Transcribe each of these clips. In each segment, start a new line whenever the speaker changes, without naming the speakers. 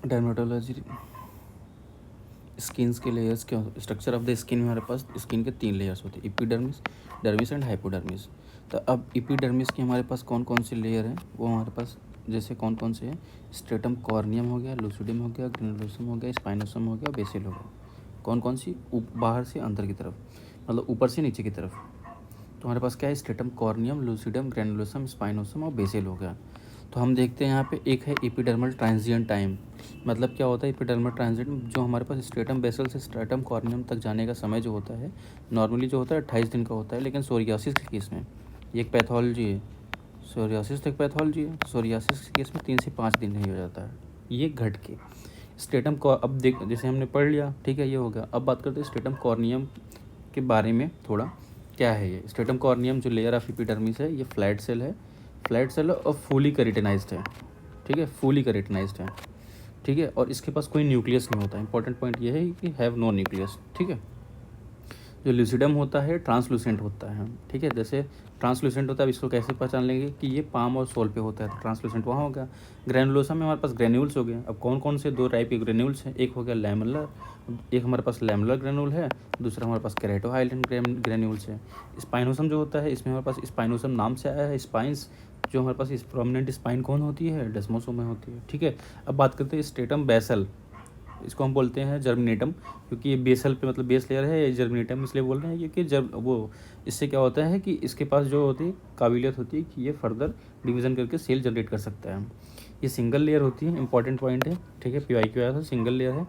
Dermatology skins के layers क्या होते हैं? स्ट्रक्चर ऑफ द स्किन में हमारे पास स्किन के 3 लेयर्स होते हैं, एपिडर्मिस, डर्मिस एंड हाइपोडर्मिस। तो अब एपिडर्मिस के हमारे पास कौन कौन से लेयर हैं वो हमारे पास जैसे कौन कौन से हैं? स्ट्रेटम कॉर्नियम हो गया, लूसिडम हो गया, ग्रेनुलोसम हो गया, स्पाइनोसम हो गया, बेसिल हो गया। कौन कौन सी? बाहर से अंदर की तरफ, मतलब ऊपर से नीचे की तरफ। तो हमारे पास क्या है? Stratum corneum, lucidum, granulosum, spinosum और बेसिल हो गया। तो हम देखते हैं यहाँ पे एक है एपिडर्मल ट्रांजिएंट टाइम। मतलब क्या होता है एपिडर्मल ट्रांजिएंट? जो हमारे पास स्ट्रेटम बेसल से स्ट्रेटम कॉर्नियम तक जाने का समय जो होता है नॉर्मली जो होता है 28 दिन का होता है, लेकिन सोरियासिस के केस में ये एक पैथोलॉजी है। सोरियासिस तो एक पैथोलॉजी है, सोरियासिस के केस में 3 से 5 दिन ही हो जाता है ये घट के। स्ट्रेटम को अब देख जैसे हमने पढ़ लिया, ठीक है, ये हो गया। अब बात करते हैं स्ट्रेटम कॉर्नियम के बारे में थोड़ा। क्या है ये स्ट्रेटम कॉर्नियम? जो लेयर ऑफ एपिडर्मिस है ये फ्लैट सेल है, फ्लैट सेल है और फुली केराटिनाइज्ड है, ठीक है, फुली केराटिनाइज्ड है, ठीक है। और इसके पास कोई न्यूक्लियस नहीं होता। इंपॉर्टेंट पॉइंट ये है कि हैव नो न्यूक्लियस, ठीक है। जो लूसिडम होता है ट्रांसलूसेंट होता है, ठीक है। जैसे ट्रांसलूसेंट होता है, अब इसको कैसे पहचान लेंगे कि ये पाम और सोल पे होता है, तो ट्रांसलूसेंट वहाँ होगा। ग्रेनुलोसा में हमारे पास ग्रेन्यूल्स हो गए। अब कौन कौन से 2 टाइप के ग्रेन्यूल्स हैं? एक हो गया लैमेलर, एक हमारे पास लैमेलर ग्रेन्यूल है, दूसरा हमारे पास केराटोहाइलिन ग्रेन्यूल्स है। स्पाइनोसम जो होता है इसमें हमारे पास स्पाइनोसम नाम से आया है, स्पाइंस। जो हमारे पास इस प्रोमिनेंट स्पाइन कौन होती है? डेस्मोसोम में होती है, ठीक है। अब बात करते हैं स्ट्रेटम बेसल। इसको हम बोलते हैं जर्मिनेटम, क्योंकि ये बेसल पे मतलब बेस लेयर है। ये जर्मिनेटम इसलिए बोल रहे हैं क्योंकि जब वो इससे क्या होता है कि इसके पास जो होती है काबिलियत होती है कि ये फर्दर डिवीज़न करके सेल जनरेट कर सकता है। ये सिंगल लेयर होती है, इंपॉर्टेंट पॉइंट है, ठीक है। PYQ आया था, सिंगल लेयर है।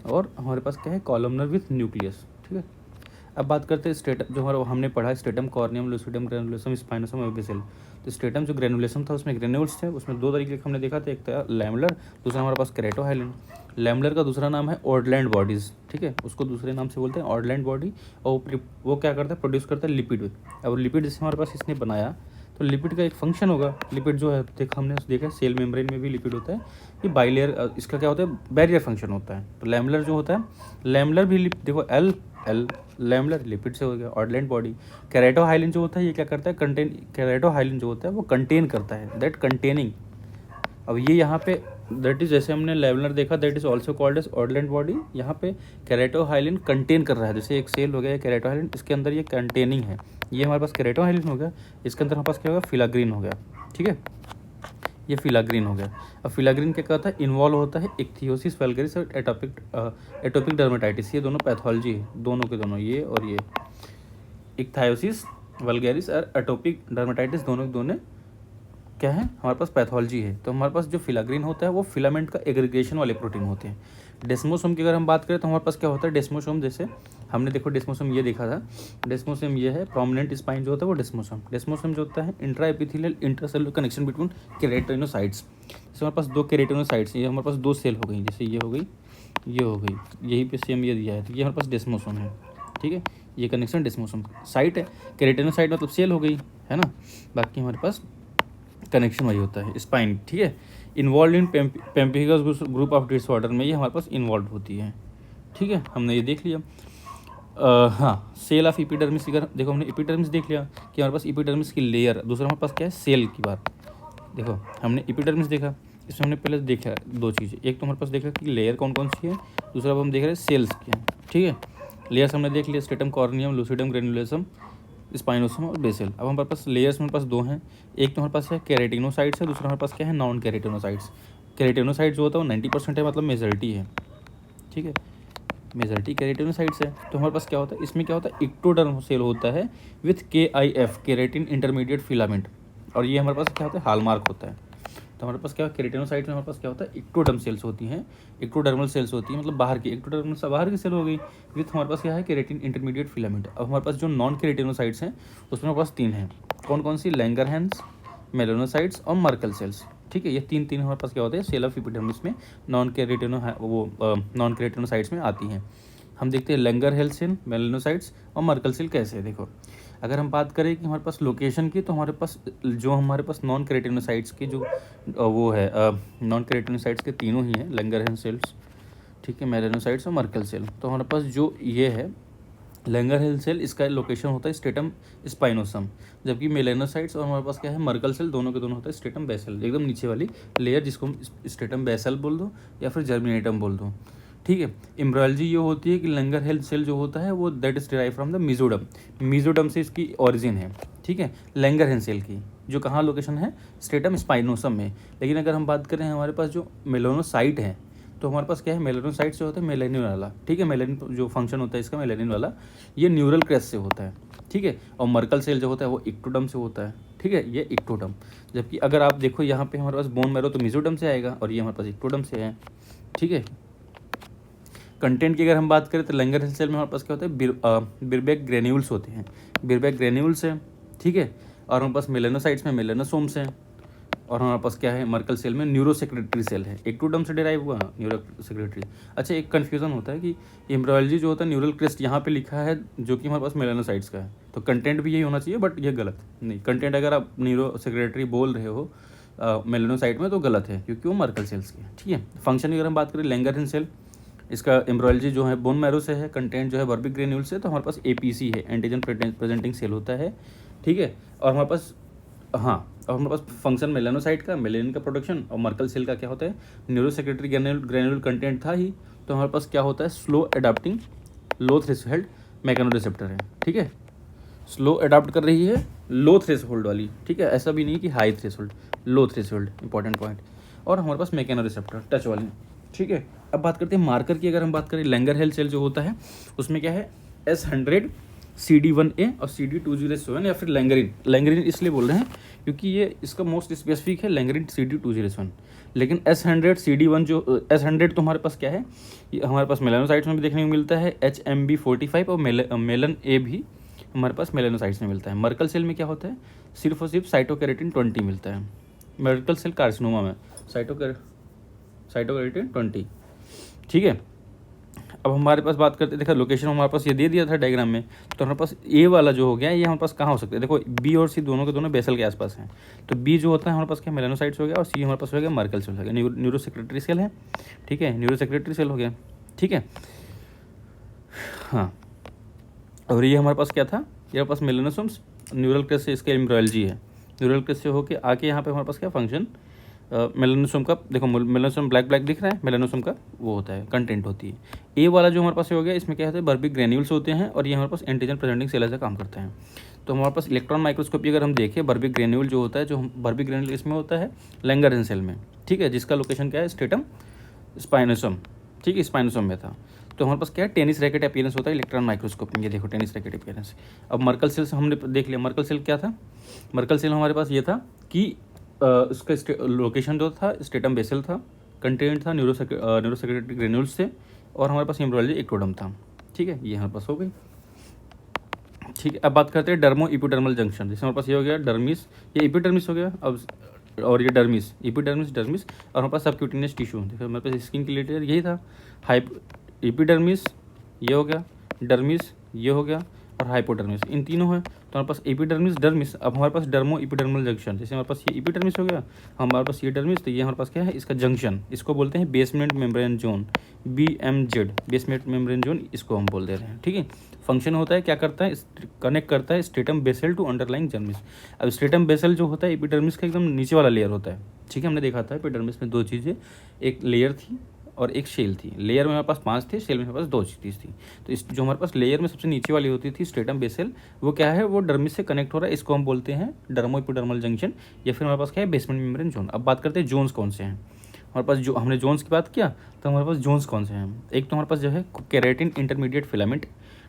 और हमारे पास क्या है? कॉलमनर विथ न्यूक्लियस, ठीक है। अब बात करते हैं स्ट्रेटम। जो हमारा हमने पढ़ा stratum corneum, lucidum, granulosum, spinosum और बेसिल। तो स्ट्रेटम जो ग्रेनुलेसम था उसमें ग्रेन्यूल्स थे, उसमें 2 तरीके के हमने देखा था, एक था लैमेलर, दूसरा हमारे पास केराटोहाइलिन। लैमेलर का दूसरा नाम है ऑर्डलैंड बॉडीज़, ठीक है, उसको दूसरे नाम से बोलते हैं ऑर्डलैंड बॉडी। और वो क्या करता है? प्रोड्यूस करता है लिपिड। अब लिपिड जैसे हमारे पास इसने बनाया, तो लिपिड का एक फंक्शन होगा। लिपिड जो है हमने देखा सेल मेम्ब्रेन में भी लिपिड होता है। ये बाइलेयर, इसका क्या होता है? बैरियर फंक्शन होता है। तो लैमेलर जो होता है, लैमेलर भी देखो एल एल लैमेलर लिपिड से हो गया, ऑर्डलैंड बॉडी। केराटोहाइलिन जो होता है ये क्या करता है? कंटेन। केराटोहाइलिन जो होता है वो कंटेन करता है, दैट कंटेनिंग। अब ये यहाँ पे दैट इज जैसे हमने लेवलर देखा, that is also called as ऑर्डलैंड body. यहाँ पे केराटोहाइलिन कंटेन कर रहा है, जैसे एक सेल हो गया केराटोहाइलिन, इसके अंदर ये कंटेनिंग है। ये हमारे पास केराटोहाइलिन हो गया, इसके अंदर हमारे पास क्या होगा? फिलाग्रीन हो गया, ठीक है। ये फिलाग्रीन हो गया। अब फिलाग्रीन क्या करता है? इन्वॉल्व होता है इक्थियोसिस वल्गैरिस और एटोपिक डर्मेटाइटिस। ये दोनों पैथोलॉजी है, दोनों के दोनों, ये और ये। इक्थायोसिस वल्गैरिस और एटोपिक डर्मेटाइटिस दोनों के दोनों क्या है? हमारे पास पैथोलॉजी है। तो हमारे पास जो फिलाग्रीन होता है वो फिलामेंट का एग्रीगेशन वाले प्रोटीन होते हैं। डेस्मोसोम की अगर हम बात करें तो हमारे पास क्या होता है? डेस्मोसोम जैसे हमने देखो डेस्मोसोम ये देखा था, डेस्मोसोम ये है प्रोमिनेंट स्पाइन जो होता है वो डेस्मोसोम। डेस्मोसोम जो होता है intra epithelial intercellular connection between keratinocytes. जैसे हमारे पास 2 केराटिनोसाइट्स, ये हमारे पास 2 सेल हो गई, जैसे ये हो गई, ये हो गई, यहीं पे सेम ये दिया है, तो ये हमारे पास डेस्मोसोम है, ठीक है। ये कनेक्शन डेस्मोसोम साइट है, केराटिनोसाइट मतलब सेल हो गई, है ना। बाकी हमारे पास कनेक्शन वही होता है स्पाइन, ठीक है। Involve in पेम्पिगस group of disorder में ये हमारे पास इन्वॉल्व होती है, ठीक है। हमने ये देख लिया। हाँ, सेल ऑफ एपिडर्मिस। अगर देखो हमने एपिडर्मिस देख लिया कि हमारे पास एपिडर्मिस की लेयर, दूसरा हमारे पास क्या है? सेल की बात। देखो हमने एपिडर्मिस देखा, इसमें हमने पहले देखा 2 चीज़ें, एक तो हमारे पास देखा कि लेयर कौन कौन सी है, दूसरा अब हम देख रहे हैं सेल्स की है, ठीक है। लेयर्स हमने देख लिया, stratum corneum, lucidum, granulosum, spinosum और बेसिल। अब हमारे पास लेयर्स हमारे पास 2 हैं, एक तो हमारे पास है केराटिनोसाइट्स है, दूसरा हमारे पास क्या है? Non keratinocytes. केराटिनोसाइट्स जो होता है वो 90% है, मतलब मेजॉरिटी है, ठीक है। मेजॉरिटी केराटिनोसाइट्स है। तो हमारे पास क्या होता है? इसमें क्या होता है? इक्टोडर्म सेल होता है with KIF, keratin intermediate filament. और ये हमारे पास क्या होता है? हॉलमार्क होता है। तो हमारे पास क्या केराटिनोसाइट्स में हमारे पास क्या होता है? इक्टोडर्म सेल्स होती हैं, इक्टोडर्मल सेल्स होती हैं, मतलब बाहर की, एक्टोडर्मल से बाहर की सेल हो गई विथ हमारे पास क्या है? Keratin intermediate filament. अब हमारे पास जो नॉन केराटिनोसाइट्स हैं उसमें हमारे पास 3 हैं। कौन कौन सी? लैंगरहैंस, मेलानोसाइट्स और मर्कल सेल्स, ठीक है। ये तीन हमारे पास क्या होते हैं? सेल ऑफ एपिडर्मिस में नॉन केराटिनोसाइट्स में आती हैं। हम देखते हैं लैंगरहैंस सेल, मेलानोसाइट्स और मर्कल सेल कैसे है। देखो अगर हम बात करें कि हमारे पास लोकेशन की, तो हमारे पास नॉन केराटिनोसाइट्स के जो वो है, नॉन केराटिनोसाइट्स के तीनों ही हैं, लैंगरहैंस सेल्स, ठीक है, मेलानोसाइट्स और मर्कल सेल। तो हमारे पास जो ये है लैंगर हिल सेल इसका लोकेशन होता है स्ट्रेटम स्पाइनोसम, जबकि मेलेनोसाइट्स और हमारे पास क्या है मर्कल सेल, दोनों के दोनों होता है स्ट्रेटम बेसल, एकदम नीचे वाली लेयर जिसको हम स्ट्रेटम बेसल बोल दो या फिर जर्मिनेटम बोल दो। ठीक है, एम्ब्रायोलॉजी ये होती है कि लैंगर हिल सेल जो होता है वो that is derive from the mesoderm, mesoderm से इसकी ओरिजिन है। ठीक है, लैंगर हिल सेल की जो कहाँ लोकेशन है स्ट्रेटम स्पाइनोसम में। लेकिन अगर हम बात करें हमारे पास जो मेलानोसाइट है तो हमारे पास क्या है मेलानोसाइट से होता है मेलानिन वाला। ठीक है, मेलानिन जो फंक्शन होता है इसका मेलानिन वाला, ये न्यूरल क्रेस्ट से होता है। ठीक है, और मर्कल सेल जो होता है वो इक्टोडम से होता है। ठीक है, ये इक्टोडम, जबकि अगर आप देखो यहाँ पे हमारे पास बोन मैरो तो मीजोडम से आएगा और ये हमारे पास इक्टोडम से है। ठीक है, कंटेंट की अगर हम बात करें तो लैंगर हिल सेल में हमारे पास क्या होता है बिरबैक ग्रेन्यूल्स होते हैं, बिरबैक ग्रेन्यूल्स हैं। ठीक है, और हमारे पास मेलेनोसाइट्स में मेलेनोसोम्स हैं, और हमारे पास क्या है मर्कल सेल में न्यूरोसेक्रेटरी सेल है, एक्टोडम से डिराइव हुआ न्यूरोसेक्रेटरी। अच्छा, एक कन्फ्यूजन होता है कि एम्ब्रायोलॉजी जो होता है न्यूरल क्रेस्ट यहाँ पे लिखा है जो कि हमारे पास मेलेनोसाइट्स का है, तो कंटेंट भी यही होना चाहिए, बट ये गलत नहीं। कंटेंट अगर आप न्यूरोसेक्रेटरी बोल रहे हो मेलेनोसाइट में तो गलत है क्योंकि वो मर्कल सेल्स की है। ठीक है, फंक्शन की अगर हम बात करें लैंगर हिल सेल, इसका एम्ब्रायोलॉजी जो है बोन मैरो से है, कंटेंट जो है बर्बिक ग्रेन्यूल से, तो हमारे पास एपीसी है, एंटीजन प्रेजेंटिंग सेल होता है। ठीक है, और हमारे पास और हमारे पास फंक्शन मेलानोसाइट का मेलेनिन का प्रोडक्शन, और मर्कल सेल का क्या होता है न्यूरोसेक्रेटरी ग्रेन्यूल कंटेंट था ही, तो हमारे पास क्या होता है स्लो अडाप्टिंग लो थ्रेशोल्ड मैकेनोरिसेप्टर है। ठीक है, स्लो अडाप्ट कर रही है लो थ्रेशोल्ड वाली। ठीक है, ऐसा भी नहीं कि हाई थ्रेशोल्ड, लो थ्रेशोल्ड, इंपॉर्टेंट पॉइंट। और हमारे पास मैकेनोरिसेप्टर टच वाली। ठीक है, अब बात करते हैं मार्कर की। अगर हम बात करें लैंगर हिल सेल जो होता है उसमें क्या है S100 CD1A और CD207 या फिर लैंगरिन। लैंगरिन इसलिए बोल रहे हैं क्योंकि ये इसका मोस्ट स्पेसिफिक है लैंगरिन CD207। लेकिन S100 CD1 जो S100 तो हमारे पास क्या है ये हमारे पास मेलानोसाइट्स में भी देखने को मिलता है, HMB45 और मेलन ए भी हमारे पास मेलानोसाइट्स में मिलता है। मर्कल सेल में क्या होता है सिर्फ और सिर्फ साइटोकेरेटिन 20 मिलता है मर्कल सेल कार्सिनोमा में, साइटोकेरेटिन 20। ठीक है, अब हमारे पास बात करते हैं, देखा लोकेशन हमारे पास ये दे दिया था डायग्राम में, तो हमारे पास ए वाला जो हो गया ये हमारे पास कहाँ हो सकता है, देखो बी और सी दोनों के दोनों बेसल के आसपास हैं। तो बी जो होता है हमारे पास क्या मेलानोसाइट्स हो गया, और सी हमारे पास हो गया मर्कल सेल हो गया, न्यूरोसेक्रेटरी सेल है। ठीक है, न्यूरोसेक्रेटरी सेल हो गया। ठीक है, हाँ, और ये हमारे पास क्या था, ये हमारे पास मेलानोसोम्स, न्यूरल क्रेस्ट से इसका एम्ब्रायोलॉजी है, न्यूरल क्रेस्ट से होके आके यहाँ पे हमारे पास क्या फंक्शन मेलानोसोम का, देखो मेलानोसोम ब्लैक ब्लैक दिख रहा है, मेलानोसोम का वो होता है कंटेंट होती है। ए वाला जो हमारे पास हो गया इसमें क्या होता है बर्बिक ग्रेन्यूल्स होते हैं, और ये हमारे पास एंटीजन प्रेजेंटिंग सेल ऐसा काम करते हैं। तो हमारे पास इलेक्ट्रॉन माइक्रोस्कोपी अगर हम देखें बर्बिक ग्रेन्यूल जो होता है, जो बर्बिक ग्रेन्यूल इसमें होता है लैंगर हिल सेल में। ठीक है, जिसका लोकेशन क्या है स्ट्रेटम स्पाइनोसम। ठीक है, स्पाइनोसम में था। तो हमारे पास क्या है टेनिस रैकेट अपीयरेंस होता है इलेक्ट्रॉन माइक्रोस्कोप में, ये देखो टेनिस रैकेट अपीयरेंस। अब मर्कल सेल हमने देख लिया, मर्कल सेल क्या था, मर्कल सेल हमारे पास ये था कि उसका लोकेशन जो था स्ट्रेटम बेसल था, कंटेंट था न्यूरोसेक्रेटरी ग्रेन्यूल्स से, और हमारे पास एम्ब्रायोलॉजी एक्टोडम था। ठीक है, ये हमारे पास हो गई। ठीक है, अब बात करते हैं डर्मो इपिडर्मल जंक्शन, जैसे हमारे पास ये हो गया डर्मिस, ये इपिडर्मिस हो गया, अब और ये डर्मिस, इपिडर्मिस डर्मिस, और हमारे पास सबक्यूटेनियस टिश्यू, देखो हमारे पास स्किन के रिलेटेड यही था, इपिडर्मिस ये हो गया, डर्मिस ये हो गया, और हाइपोडर्मिस, इन तीनों है। तो हमारे पास एपिडर्मिस डर्मिस, अब हमारे पास डर्मो इपिडर्मल जंक्शन, जैसे हमारे पास ये एपिडर्मिस हो गया, हमारे पास ये डर्मिस, तो ये हमारे पास क्या है इसका जंक्शन, इसको बोलते हैं basement membrane zone, BMZ, basement membrane zone इसको हम बोल दे रहे हैं। ठीक है, फंक्शन होता है क्या करता है कनेक्ट करता है स्ट्रेटम बेसल टू अंडरलाइंग जर्मिस। अब स्ट्रेटम बेसल जो होता है एपिडर्मिस का एकदम नीचे वाला लेयर होता है। ठीक है, हमने देखा था एपिडर्मिस में दो चीज़ें, एक लेयर थी और एक शेल थी। लेयर में हमारे पास 5 थे, शेल में हमारे पास 2 चीज़ थी। तो इस जो हमारे पास लेयर में सबसे नीचे वाली होती थी स्ट्रेटम बेसल, वो क्या है वो डर्मिस से कनेक्ट हो रहा है, इसको हम बोलते हैं डर्मो एपिडर्मल जंक्शन, या फिर हमारे पास क्या है बेसमेंट मेम्ब्रेन जोन। अब बात करते हैं जोन्स कौन से हैं हमारे पास, जो हमने जोन्स की बात किया तो हमारे पास जोन्स कौन से हैं, एक तो हमारे पास जो है केराटिन इंटरमीडिएट फिलामेंट।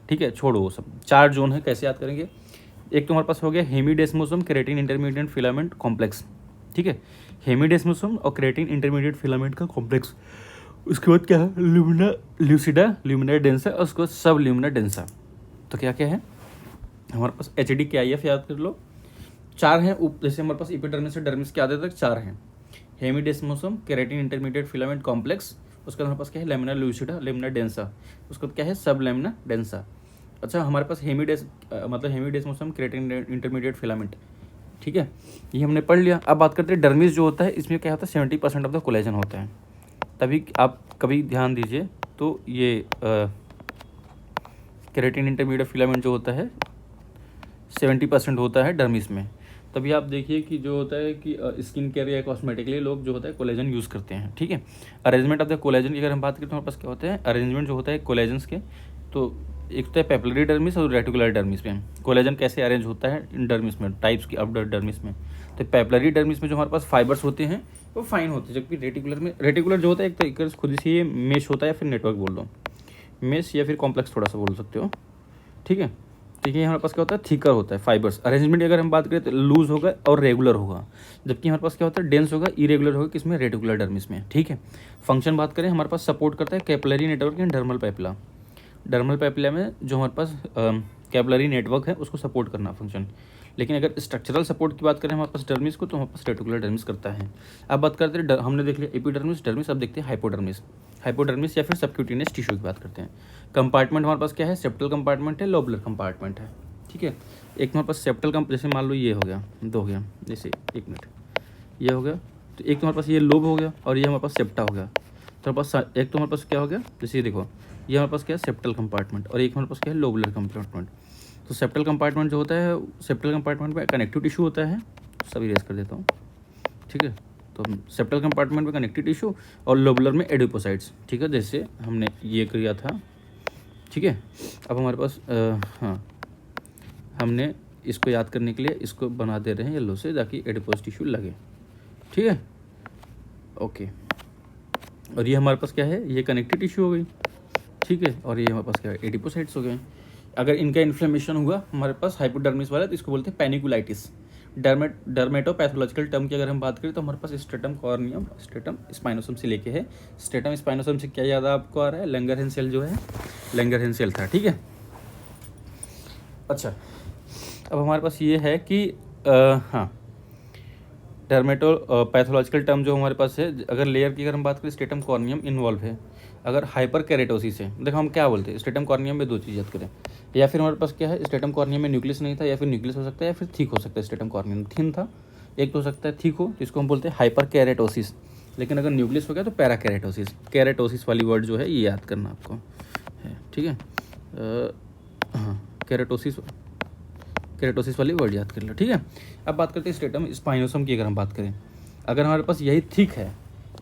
ठीक है, छोड़ो वो सब, 4 जोन है, कैसे याद करेंगे। एक तो हमारे पास हो गया हेमीडेस्मोसोम केराटिन इंटरमीडिएट फिलामेंट कॉम्प्लेक्स। ठीक है, हेमीडेस्मोसोम और केराटिन इंटरमीडिएट फिलामेंट का कॉम्प्लेक्स। उसके बाद क्या है ल्यूमिना ल्यूसिडा, ल्यूमिना डेंसा, और उसके बाद सब ल्यूमिना डेंसा। तो क्या क्या है हमारे पास HD KIF याद कर लो, 4 हैं। जैसे हमारे पास एपिडर्मिस से डर्मिस के आधे तक 4 हैं, हेमीडेस्मोसोम केराटिन इंटरमीडिएट फिलामेंट कॉम्प्लेक्स, उसके बाद हमारे पास क्या है लेमिना ल्यूसिडा, लेमिना डेंसा, उसके बाद क्या है सब लेमिना डेंसा। अच्छा, हमारे पास हेमीडेस्मोसोम केराटिन इंटरमीडिएट फिलामेंट। ठीक है, ये हमने पढ़ लिया। अब बात करते हैं डर्मिस जो होता है, इसमें क्या होता है 70% ऑफ द कोलेजन होता है। तभी आप कभी ध्यान दीजिए तो ये केराटिन इंटरमीडिएट फिलामेंट जो होता है 70% होता है डर्मिस में। तभी आप देखिए कि जो होता है कि स्किन केयर या कॉस्मेटिक के लिए लोग जो होता है कोलेजन यूज़ करते हैं, ठीक है। अरेंजमेंट ऑफ द कोलेजन की अगर हम बात करें तो हमारे पास क्या होते हैं अरेंजमेंट जो होता है कोलेजन्स के, तो एक तो है पेपिलरी डर्मिस और रेटिकुलर डर्मिस में। कोलेजन कैसे अरेंज होता है इन डर्मिस में, टाइप्स की अब डर्मिस में। तो पेपिलरी डर्मिस में जो हमारे पास फाइबर्स होते हैं वो फाइन होते हैं, जबकि रेटिकुलर जो होता है एक तो खुद से ये मेश होता है या फिर नेटवर्क बोल दो, मेश या फिर कॉम्प्लेक्स थोड़ा सा बोल सकते हो, ठीक है। ठीक है, हमारे पास क्या होता है थिकर होता है फाइबर्स। अरेंजमेंट अगर हम बात करें तो लूज होगा और रेगुलर होगा, जबकि हमारे पास क्या होता है डेंस होगा, इरेगुलर होगा किसमें, रेटिकुलर डर्मिस में, ठीक है। फंक्शन बात करें हमारे पास सपोर्ट करता है capillary network and dermal papilla. Dermal papilla में जो हमारे पास कैपिलरी नेटवर्क है उसको सपोर्ट करना फंक्शन। लेकिन अगर स्ट्रक्चरल सपोर्ट की बात करें हमारे पास डर्मिस को, तो हमारे पास रेटिकुलर डर्मिस करता है। अब बात करते हैं हमने देख लिया एपिडर्मिस डर्मिस, अब देखते हैं हाइपोडर्मिस। हाइपोडर्मिस या फिर सबक्यूटेनियस टिश्यू की बात करते हैं। कंपार्टमेंट हमारे पास क्या है, सेप्टल कंपार्टमेंट है, लोबुलर कंपार्टमेंट है, ठीक है। एक हमारे पास सेप्टल जैसे मान लो ये हो गया, दो हो गया, जैसे एक मिनट ये हो गया, तो एक तो हमारे पास ये लोब हो गया और ये हमारे पास सेप्टा हो गया। तो हमारे पास एक तो हमारे पास क्या हो गया, जैसे ये देखो ये हमारे पास क्या है सेप्टल कंपार्टमेंट और एक हमारे पास क्या है लोबुलर कंपार्टमेंट। तो सेप्टल कंपार्टमेंट जो होता है, सेप्टल कंपार्टमेंट में कनेक्टिव टिश्यू होता है, सब इरेज कर देता हूँ, ठीक है। तो सेप्टल कंपार्टमेंट में कनेक्टिव टिश्यू और लोबुलर में एडिपोसाइट्स, ठीक है, जैसे हमने ये किया था, ठीक है। अब हमारे पास हाँ, हमने इसको याद करने के लिए इसको बना दे रहे हैं येलो से ताकि एडिपोज टिश्यू लगे, ठीक है, ओके। और ये हमारे पास क्या है, ये कनेक्टिव टिश्यू हो गई, ठीक है, और ये हमारे पास क्या है एडिपोसाइट्स हो गए। अगर इनका इन्फ्लेमेशन हुआ हमारे पास हाइपोडर्मिस वाला, तो इसको बोलते हैं पैनिकुलाइटिस। डर्मेटोपैथोलॉजिकल टर्म की अगर हम बात करें तो हमारे पास स्ट्रेटम कॉर्नियम, स्ट्रेटम स्पाइनोसम से लेके है। स्ट्रेटम स्पाइनोसम से क्या याद आपको आ रहा है, लैंगरहैंस सेल जो है, लैंगरहैंस सेल था, ठीक है। अच्छा, अब हमारे पास ये है कि हाँ डर्मेटोपैथोलॉजिकल टर्म जो हमारे पास है, अगर लेयर की अगर हम बात करें स्ट्रेटम कॉर्नियम इन्वॉल्व है। अगर हाइपर कैरेटोसिस है, देखो हम क्या बोलते हैं स्ट्रेटम कॉर्नियम में दो चीज़ याद करें, या फिर हमारे पास क्या है स्ट्रेटम कॉर्नियम में न्यूक्लियस नहीं था, या फिर न्यूक्लियस हो सकता है या फिर थिक हो सकता है। स्ट्रेटम कॉर्नियम थिन था, एक तो हो सकता है थिक हो, जिसको हम बोलते हैं हाइपर कैरेटोसिस। लेकिन अगर न्यूक्लियस हो गया तो पैरा कैरेटोसिस। कैरेटोसिस वाली वर्ड जो है ये याद करना आपको है, ठीक है। हाँ कैरेटोसिस वाली वर्ड याद कर लो, ठीक है। अब बात करते हैं स्ट्रेटम स्पाइनोसम की। अगर हम बात करें, अगर हमारे पास यही थिक है,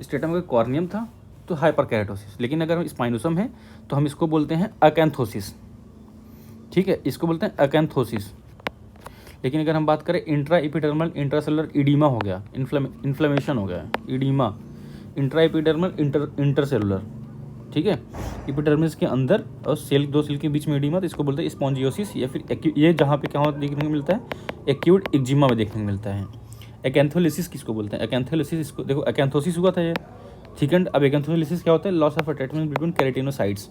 स्ट्रेटम अगर कॉर्नियम था तो हाइपर कैरेटोसिस, लेकिन अगर स्पाइनोसम है तो हम इसको बोलते हैं अकैंथोसिस, ठीक है, इसको बोलते हैं अकैंथोसिस। लेकिन अगर हम बात करें इंट्रा एपिडर्मल इंट्रासेलुलर इडीमा हो गया, इन्फ्लेमेशन हो गया, इडीमा इंट्रा एपिडर्मल इंटरसेलुलर, ठीक है, एपिडर्मिस के अंदर और सेल, दो सेल के बीच में एडिमा, तो इसको बोलते हैं स्पॉन्जियोसिस, या फिर ये जहाँ पे क्या देखने को मिलता है, एक्यूट एक्जिमा में देखने को मिलता है। एकैंथोलिसिस किसको बोलते हैं, एकैंथोलिसिस, इसको देखो एकैंथोसिस हुआ था ये, ठीक है। अब एकैंथोलिसिस क्या होता है, loss of attachment between keratinocytes,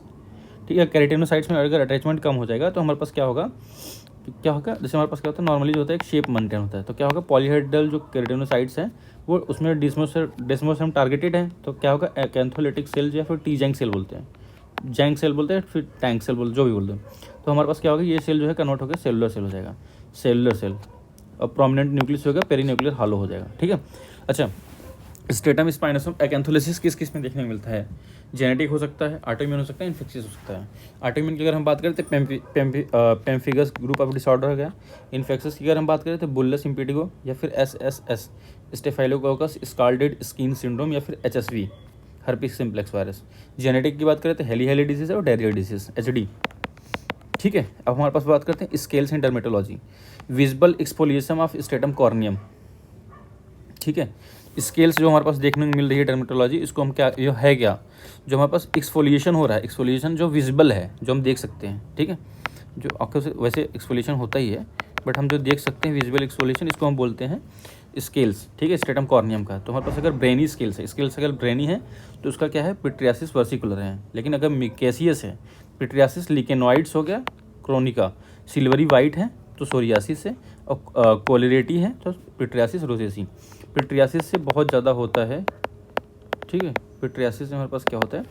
ठीक है। केराटिनोसाइट्स में अगर अटैचमेंट कम हो जाएगा तो हमारे पास क्या होगा, जैसे हमारे पास क्या होता है नॉर्मली जो होता है एक शेप मेंटेन होता है, तो क्या होगा पॉलीहेड्रल जो केराटिनोसाइट्स हैं वो उसमें डेस्मोसम टारगेटेड है, तो क्या होगा कैंथोलिटिक सेल या फिर टी जैंक सेल बोलते हैं, जैंक सेल बोलते हैं, फिर टैंक सेल बोलते, जो भी बोलते हैं। तो हमारे पास क्या होगा, ये सेल जो है कन्वर्ट होकर सेलुलर सेल हो जाएगा, सेलुलर सेल, और प्रोमिनेंट न्यूक्लियस होगा, पेरीन्यूक्लियर हालो हो जाएगा, ठीक है। अच्छा, स्ट्रेटम स्पाइनोसम एकैंथोलिसिस किस किस में देखने को मिलता है, जेनेटिक हो सकता है, ऑटोइम्यून हो सकता है, इन्फेक्शियस हो सकता है। ऑटोइम्यून की अगर हम बात करें तो पेम्फिगस ग्रुप ऑफ डिसऑर्डर हो गया। इन्फेक्शियस की अगर हम बात करें तो बुल्लस इम्पिडिगो या फिर SSS staphylococcus scalded skin syndrome या फिर HSV herpes simplex virus. Genetic की बात करें तो हेली डिजीज और डायरिया डिजीज HD, ठीक है। अब हमारे पास बात करते हैं scales in dermatology, visible exfoliation of stratum corneum, ठीक है। स्केल्स जो हमारे पास देखने को मिल रही है डर्मेटोलॉजी, इसको हम क्या, ये है क्या, जो हमारे पास एक्सफोलिएशन हो रहा है, एक्सफोलिएशन जो विजिबल है, जो हम देख सकते हैं, ठीक है। जो आंखों से वैसे एक्सफोलिएशन होता ही है, बट हम जो देख सकते हैं विजिबल एक्सफोलिएशन, इसको हम बोलते हैं स्केल्स, ठीक है, स्ट्रेटम कॉर्नियम का। तो हमारे पास अगर ब्रेनी स्केल्स है, स्केल्स अगर ब्रेनी है तो उसका क्या है पिट्रियासिस वर्सिकुलर है। लेकिन अगर मिकेसियस है, पिट्रियासिस लिकेनॉइड्स हो गया, क्रोनिका सिल्वरी वाइट है तो सोरियासिस है, और कोलेरेटी है तो पिट्रियासिस रोसेसी। पिट्रियासिस से बहुत ज़्यादा होता है, ठीक है। पिट्रियासिस में हमारे पास क्या होता है,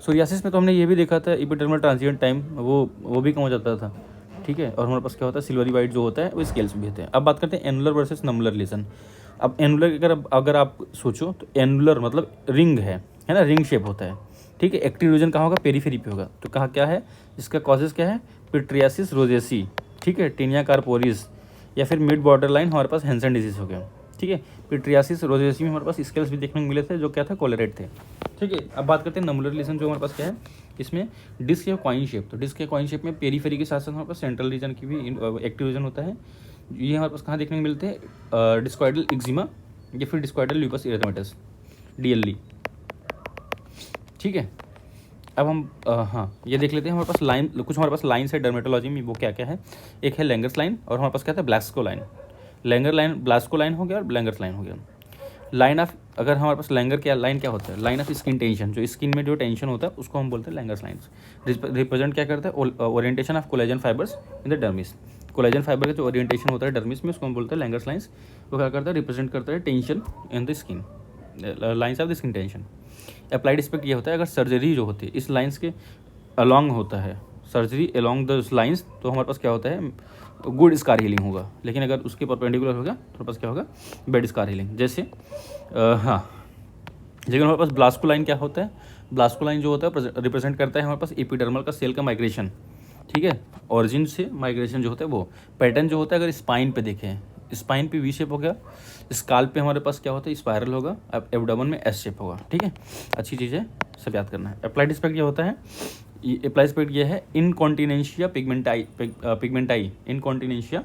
सोरियासिस में तो हमने ये भी देखा था एपिडर्मल ट्रांजिएंट टाइम वो भी कम हो जाता था, ठीक है। और हमारे पास क्या होता है सिल्वरी वाइट जो होता है वो स्केल्स भी होते हैं। अब बात करते हैं एनुलर वर्सेस नम्बुलर लेसन। अब एनुलर अगर आप सोचो तो एनुलर मतलब रिंग है ना, रिंग शेप होता है, ठीक है। एक्टिव रीजन कहाँ होगा, पेरीफेरी पे होगा। तो कहाँ क्या है, इसका कॉजेज क्या है, पिट्रियासिस रोजेसी, ठीक है, टीनिया कार्पोरिस, या फिर मिड बॉर्डर लाइन हमारे पास हैंसन डिजीज हो गया, ठीक है। पिट्रियासिस रोजेसी में हमारे पास स्केल्स भी देखने को मिले थे जो क्या था, कोलेरेट थे, ठीक है। अब बात करते हैं नमुलर लीजन, जो हमारे पास क्या है इसमें डिस्क या कॉइन शेप। तो डिस्क या कॉइन शेप में पेरीफेरी के साथ साथ हमारे पास सेंट्रल रीजन की भी एक्टिव रीजन होता है। ये हमारे पास कहाँ देखने को मिलते हैं, डिस्कॉइडल एक्जिमा या फिर डिस्कॉइडल ल्यूपस इरिथेमेटस, DLE, ठीक है। अब हम हाँ ये देख लेते हैं हमारे पास लाइन, कुछ हमारे पास लाइन्स है डर्मेटोलॉजी में, वो क्या क्या है। एक है लैंगर्स लाइन और हमारे पास क्या था, ब्लास्को लाइन। लैंगर लाइन, ब्लास्को लाइन हो गया और लैंगर्स लाइन हो गया। लाइन ऑफ, अगर हमारे पास लैंगर क्या लाइन क्या होता है, लाइन ऑफ स्किन टेंशन, जो स्किन में जो टेंशन होता है उसको हम बोलते हैं लैंगर्स लाइन्स। रिप्रेजेंट क्या करता है, orientation of collagen fibres in the dermis. Collagen fibre का जो ओरिएंटेशन होता है डर्मिस में, उसको हम बोलते हैं लैंगर्स लाइन्स। वो क्या करता है, रिप्रेजेंट करता है tension in the skin, lines of the skin tension. Applied aspect ये होता है, अगर सर्जरी जो होती है इस लाइन्स के अलॉन्ग होता है, सर्जरी अलॉन्ग द लाइन्स, तो हमारे पास क्या होता है, गुड स्कार हीलिंग होगा। लेकिन अगर उसके परपेंडिकुलर होगा तो हमारे पास क्या होगा, बैड स्कार हीलिंग। जैसे हाँ, लेकिन हमारे पास ब्लास्को लाइन क्या होता है, ब्लास्को लाइन जो होता है रिप्रेजेंट करता है हमारे पास एपिडर्मल का सेल का माइग्रेशन, ठीक है। ऑरिजिन से माइग्रेशन जो होता है वो पैटर्न जो होता है, अगर स्पाइन पे देखें, स्पाइन पे वी शेप हो गया, स्काल पे हमारे पास क्या होता है, स्पायरल होगा, अब एब्डोमेन में एस शेप होगा, ठीक है। अच्छी चीज़ है, सब याद करना है। अप्लाइड एस्पेक्ट ये होता है, अप्लाइड एस्पेक्ट ये है इनकॉन्टिनेंशिया पिगमेंटाई, इनकॉन्टिनेंशिया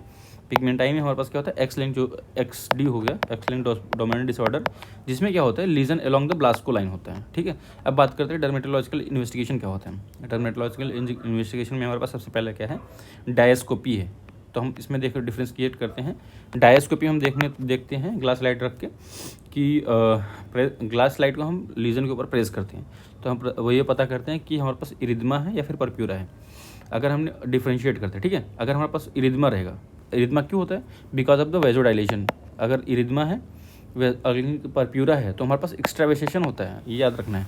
पिगमेंटाई में हमारे पास क्या होता है, एक्स लिंक जो XD हो गया, एक्स लिंक डोमिनेंट डिसऑर्डर, जिसमें क्या होता है, लीजन अलोंग द ब्लास्को लाइन होता है, ठीक है। अब बात करते हैं डर्मेटोलॉजिकल इन्वेस्टिगेशन क्या होता है। डर्मेटोलॉजिकल इन्वेस्टिगेशन में हमारे पास सबसे पहले क्या है, डायस्कोपी है। तो हम इसमें देखो डिफ्रेंशिएट करते हैं। डायस्कोपी हम देखते हैं ग्लास लाइट रख के कि ग्लास लाइट को हम लीजन के ऊपर प्रेस करते हैं, तो हम वो ये पता करते हैं कि हमारे पास इरिदमा है या फिर परप्यूरा है। अगर हमने डिफ्रेंशिएट करते हैं, ठीक है, अगर हमारे पास इरिदमा रहेगा, इरिदमा क्यों होता है, बिकॉज ऑफ द वेजोडाइलेशन। अगर इरिदमा है, अगर परप्यूरा है तो हमारे पास एक्स्ट्रावेसेशन होता है, ये याद रखना है।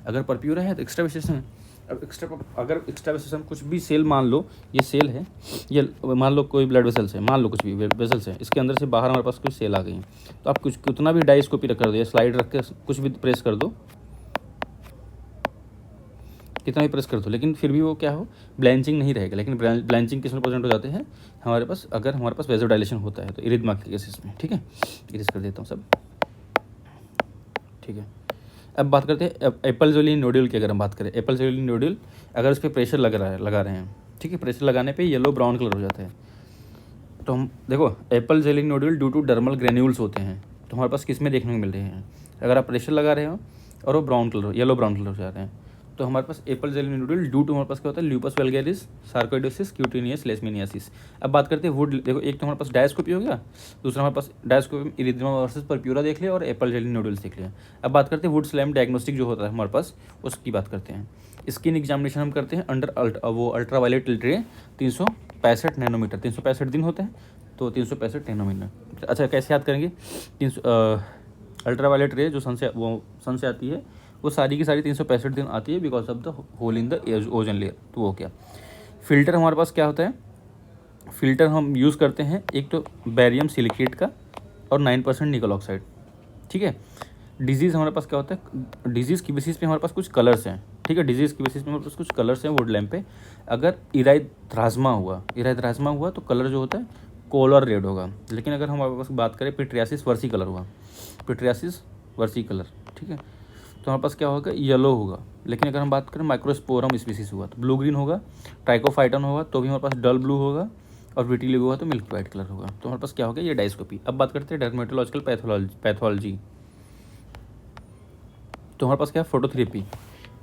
अगर परप्यूरा है तो एक्स्ट्रावेसेशन है। अब अगर एक्स्ट्रावेसेशन कुछ भी सेल, मान लो ये सेल है, ये मान लो कोई ब्लड वेसल्स है, मान लो कुछ भी वेसल्स है, इसके अंदर से बाहर हमारे पास कुछ सेल आ गई हैं, तो आप कुछ कितना भी डायस्कोपी कर दो या स्लाइड रख के कुछ भी प्रेस कर दो, कितना भी प्रेस कर दो, लेकिन फिर भी वो क्या हो, ब्लैंचिंग नहीं रहेगा। लेकिन ब्लैंचिंग किस में प्रेजेंट हो जाते हैं हमारे पास, अगर हमारे पास वेजोडाइलेशन होता है, तो इरिदमा के केसेस में, ठीक है। इरेज कर देता हूँ सब, ठीक है। अब बात करते हैं एप्पल जेली नोड्यूल की। अगर हम बात करें एप्पल जेली नोड्यूल, अगर उस पर प्रेशर लगा रहे हैं, ठीक है, प्रेशर लगाने पे येलो ब्राउन कलर हो जाता है। तो हम देखो apple jelly nodule due to dermal granules होते हैं, तो हमारे पास किस में देखने को मिल रहे हैं, अगर आप प्रेशर लगा रहे हो और वो brown colour, yellow brown colour हो जाते हैं, तो हमारे पास Apple jelly nodule due to हमारे पास क्या होता है, lupus vulgaris, sarcoidosis, cutaneous leishmaniasis. अब बात करते हैं वुड, देखो एक तो हमारे पास डायस्कोपी हो गया, दूसरा हमारे पास डायस्कोपी में इरिथ्मा वर्सेस परप्यूरा देख लिया और एप्पल जेली नोड्यूल्स देख लिया। अब बात करते हैं वुड स्लैम डायग्नोस्टिक जो होता है हमारे पास, उसकी बात करते हैं। स्किन एग्जामिनेशन हम करते हैं अंडर वो अल्ट्रावायलेट रे 365 नैनोमीटर, 365 दिन होते हैं, तो 365 नैनोमीटर। अच्छा कैसे याद करेंगे, 300 अल्ट्रावायलेट रे जो सन से आती है, वो सारी की सारी 365 दिन आती है because of the hole in the ozone layer. तो वो क्या, फिल्टर हमारे पास क्या होता है, फिल्टर हम यूज़ करते हैं एक तो बैरियम सिलिकेट का और 9% निकल ऑक्साइड, ठीक है। डिजीज़ हमारे पास क्या होता है, डिजीज़ की बेसिस पे हमारे पास कुछ कलर्स हैं, ठीक है, डिजीज़ की बेसिस पे हमारे पास कुछ कलर्स हैं वुड लैम्प पे। अगर इराइथ्रास्मा हुआ तो कलर जो होता है कोलर रेड होगा। लेकिन अगर हमारे पास बात करें पिट्रियासिस वर्सी कलर हुआ, पिट्रियासिस वर्सी कलर, ठीक है, तो हमारे पास क्या होगा, येलो होगा। लेकिन अगर हम बात करें माइक्रोस्पोरम स्पीसीज हुआ तो ब्लू ग्रीन होगा, ट्राइकोफाइटन होगा तो भी हमारे पास डल ब्लू होगा, और विटिलिगो होगा तो मिल्क वाइट कलर होगा। तो हमारे पास क्या होगा, ये डायस्कोपी। अब बात करते हैं डर्मेटोलॉजिकल पैथोलॉजी, तो हमारे पास क्या है, फोटोथेरेपी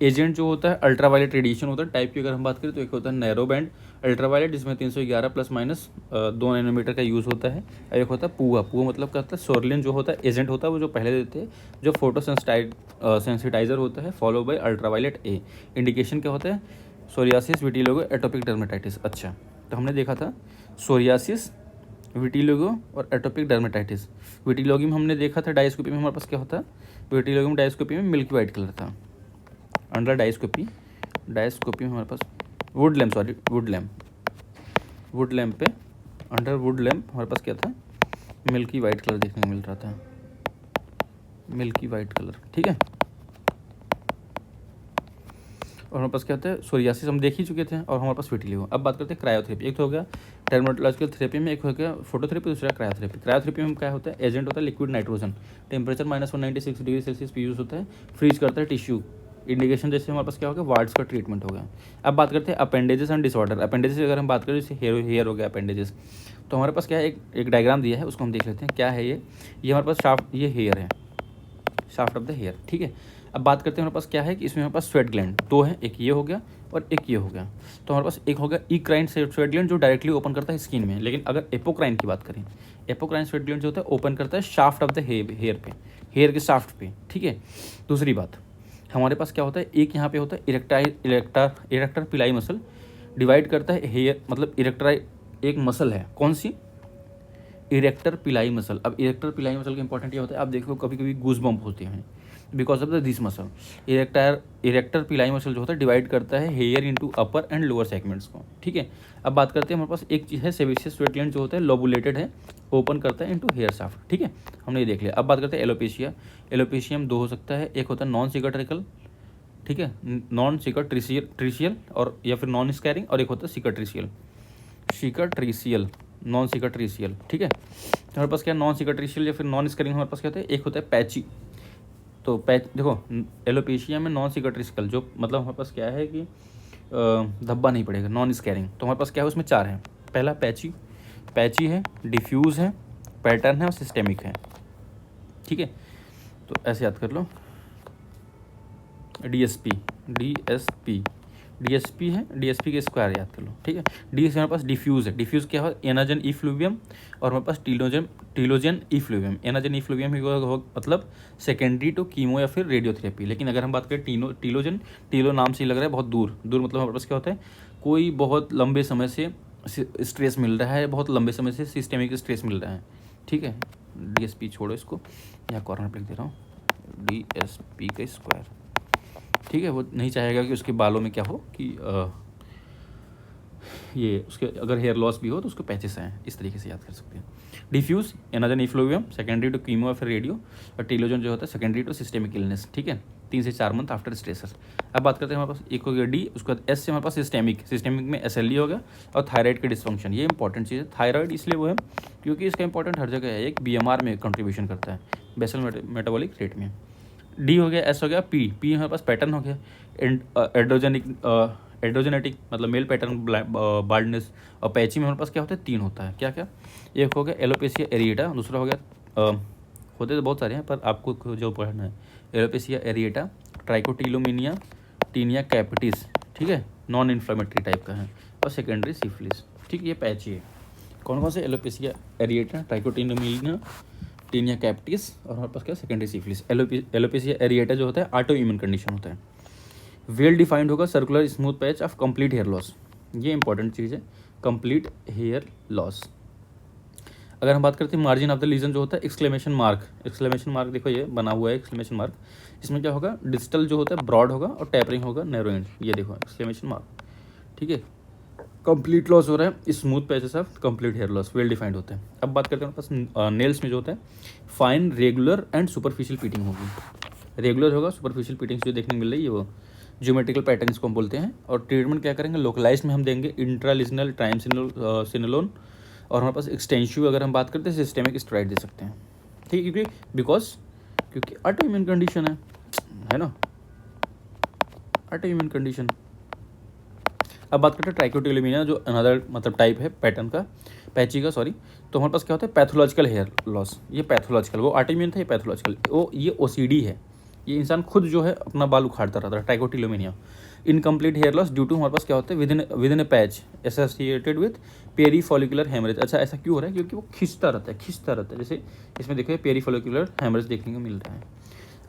एजेंट जो होता है अल्ट्रावायलेट रेडिएशन होता है टाइप की। अगर हम बात करें तो एक होता है नैरो बैंड अल्ट्रावायलेट, जिसमें 311 + -2 नैनोमीटर का यूज़ होता है। एक होता है पुआ मतलब क्या होता है, सोरलिन जो होता है एजेंट होता है, वो जो पहले देते हैं, जो फोटो सेंसिटाइजर होता है, follow by ultraviolet A. Indication क्या होता है, सोरियासिस, विटिलिगो, एटोपिक डर्मेटाइटिस। अच्छा तो हमने देखा था सोरियासिस, विटिलिगो और एटोपिक डर्मेटाइटिस। विटिलिगो में हमने देखा था डायस्कोपी में हमारे पास क्या होता है, विटिलिगो में डायस्कोपी में मिल्की वाइट कलर था। अंडर डायस्कोपी में हमारे पास वुड लैम्प पे, अंडर वुड लैम्प हमारे पास क्या था, मिल्की वाइट कलर देखने को मिल रहा था, मिल्की वाइट कलर, ठीक है। और हमारे पास क्या होता है, सोरियासिस हम देख ही चुके थे, और हमारे पास विटिलिगो। अब बात करते हैं क्रायोथेरेपी। एक तो हो गया डर्मेटोलॉजिकल थेरेपी में, एक हो गया फोटोथेरेपी, दूसरा क्रायोथेरेपी। क्रायोथेरेपी में क्या होता है, एजेंट होता है liquid nitrogen, temperature -196 degree Celsius पे यूज़ होता है, फ्रीज करता है टिश्यू। इंडिकेशन जैसे हमारे पास क्या हो गया, वार्ड्स का ट्रीटमेंट हो गया। अब बात करते हैं अपेंडेजेस एंड डिसऑर्डर। अपेंडेजेस अगर हम बात करें, जैसे हेयर हो गया अपेंडेजेस, तो हमारे पास क्या है, एक डायग्राम दिया है, उसको हम देख लेते हैं क्या है ये हमारे पास शाफ्ट, ये हेयर है, शाफ्ट ऑफ द हेयर, ठीक है। अब बात करते हैं हमारे पास क्या है कि इसमें हमारे पास स्वेट ग्लैंड दो है, एक ये हो गया और एक ये हो गया। तो हमारे पास एक हो गया इक्राइन स्वेट ग्लैंड जो डायरेक्टली ओपन करता है स्किन में, लेकिन अगर एपोक्राइन की बात करें, एपोक्राइन स्वेट ग्लैंड जो होता है ओपन करता है शाफ्ट ऑफ द हेयर पे, हेयर के शाफ्ट पे, ठीक है। दूसरी बात हमारे पास क्या होता है, एक यहाँ पे होता है इरेक्टर पिलाई मसल, डिवाइड करता है हेयर, मतलब इरेक्टर एक मसल है, कौन सी, इरेक्टर पिलाई मसल। अब इरेक्टर पिलाई मसल का इंपॉर्टेंट ये होता है, आप देखो कभी कभी गूज बम्प होते हैं because of the this muscle. Erector pili muscle जो होता है डिवाइड करता है hair into upper and lower segments को, ठीक है। अब बात करते हैं हमारे पास एक चीज़ है सेबेशियस स्वेट ग्लैंड जो होता है लोबुलेटेड है, ओपन करता है इनटू हेयर शाफ्ट, ठीक है, हमने ये देख लिया। अब बात करते हैं एलोपेशिया। एलोपेशियम दो हो सकता है, एक होता है नॉन सिकाट्रिकल, ठीक है, नॉन सिकाट्रिशियल और या फिर नॉन स्कैरिंग, और एक होता है सिकाट्रिशियल नॉन सिकाट्रिशियल, ठीक है। तो हमारे पास क्या नॉन सिकाट्रिशियल या फिर नॉन स्कैरिंग हमारे पास क्या होता है, एक होता है पैची। तो देखो एलोपेशिया में नॉन सिकाट्रिशियल जो मतलब हमारे पास क्या है कि धब्बा नहीं पड़ेगा, नॉन स्कैरिंग। तो हमारे पास क्या है, उसमें चार हैं। पहला पैची है, डिफ्यूज़ है, पैटर्न है और सिस्टेमिक है, ठीक है। तो ऐसे याद कर लो, डीएसपी है, डीएसपी के स्क्वायर याद कर लो, ठीक है। डी से हमारे पास डिफ्यूज़ है, डिफ्यूज़ क्या है, एनाजन इफ्लूवियम, और हमारे पास टीलोजन इफ्लूवियम। एनाजन इफ्लूवियम मतलब सेकेंडरी टू कीमो या फिर रेडियोथेरेपी। लेकिन अगर हम बात करें टीलो नाम से ही लग रहा है बहुत दूर मतलब हमारे पास क्या होता है, कोई बहुत लंबे समय से स्ट्रेस मिल रहा है, बहुत लंबे समय से सिस्टेमिक स्ट्रेस मिल रहा है, ठीक है। डीएसपी छोड़ो इसको, यहाँ कॉर्नर पे लिख दे रहा हूँ, डीएसपी का स्क्वायर, ठीक है। वो नहीं चाहेगा कि उसके बालों में क्या हो कि ये उसके अगर हेयर लॉस भी हो तो उसको पैचेस आए, इस तरीके से याद कर सकते हैं। Diffuse anagen effluvium, secondary to chemo या फिर रेडियो, और टीलोजन जो होता है सेकेंडरी टू सिस्टेमिक इलनेस, ठीक है, 3 से 4 मंथ आफ्टर स्ट्रेसर। अब बात करते हैं हमारे पास एक हो गया डी, उसके बाद एस से हमारे पास सिस्टेमिक में एसएलई हो गया, और थायराइड के डिस्फंक्शन, ये इंपॉर्टेंट चीज़ है। थायराइड इसलिए वो है क्योंकि इसका इंपॉर्टेंट हर जगह है, एक बीएमआर में कंट्रीब्यूशन करता है, बेसल मेटाबॉलिक रेट में। डी हो गया, एस हो गया, पी हमारे पास पैटर्न हो गया, एड्रोजेनेटिक मतलब मेल पैटर्न बाल्डनेस, और पैची में हमारे पास क्या होता है, 3 होता है, क्या एक हो गया एलोपेशिया एरिएटा, दूसरा हो गया होते तो बहुत सारे हैं पर आपको जो पढ़ना है, एलोपेशिया एरिएटा, ट्राइकोटिलोमिनिया, टीनिया कैपिटिस, ठीक है, नॉन इन्फ्लेमेटरी टाइप का है, और सेकेंडरी सिफिलिस, ठीक, ये पैची है। कौन से, एलोपेशिया एरिएटा, ट्राइकोटिलोमिनिया, टीनिया कैपिटिस, और हमारे पास क्या सेकेंडरी सिफिलिस। एलोपेशिया एरिएटा जो होता है ऑटो इम्यून कंडीशन होता है। वेल डिफाइंड होगा circular smooth patch of complete hair loss, ये इंपॉर्टेंट चीज़ है, कंप्लीट हेयर लॉस। अगर हम बात करते हैं मार्जिन ऑफ द लीजन जो होता है, एक्सक्लेमेशन मार्क देखो ये बना हुआ है एक्सक्लेमेशन मार्क, इसमें क्या होगा, डिजिटल जो होता है ब्रॉड होगा और टैपरिंग होगा नैरो एंड, ये देखो एक्सक्लेमेशन मार्क, ठीक है। कंप्लीट लॉस हो रहा है, smooth patches of complete hair loss well defined होते हैं। अब बात करते हैं पास नेल्स में जो होता है, fine regular and superficial pitting होगी, रेगुलर होगा, सुपरफिशियल पीटिंग जो देखने को मिल रही है वो ज्योमेट्रिकल पैटर्न्स को हम बोलते हैं। और ट्रीटमेंट क्या करेंगे, लोकलाइज में हम देंगे इंट्रालिजनल ट्राइमसिनोलोन, और हमारे पास एक्सटेंसिव अगर हम बात करते हैं सिस्टेमिक स्टेरॉइड दे सकते हैं, ठीक है, क्योंकि ऑटो इम्यून कंडीशन है ना, ऑटो इम्यून कंडीशन। अब बात करते हैं ट्राइकोटिलोमिनिया जो अनदर मतलब टाइप है पैटर्न का, पैची का सॉरी। तो हमारे पास क्या होता है, पैथोलॉजिकल हेयर लॉस, ये पैथोलॉजिकल, वो ऑटो इम्यून था, ये पैथोलॉजिकल, ये ओसीडी है, ये इंसान खुद जो है अपना बाल उखाड़ता रहता है, ट्राइकोटिलोमिनिया। Incomplete hair loss due to हमारे पास क्या होता है, with in A patch associated with peri follicular haemorrhage. अच्छा, ऐसा क्यों हो रहा है, क्योंकि वो खिंचता रहता है, जैसे इसमें देखिए पेरी फॉलिकुलर हेमरेज देखने को मिल रहा है।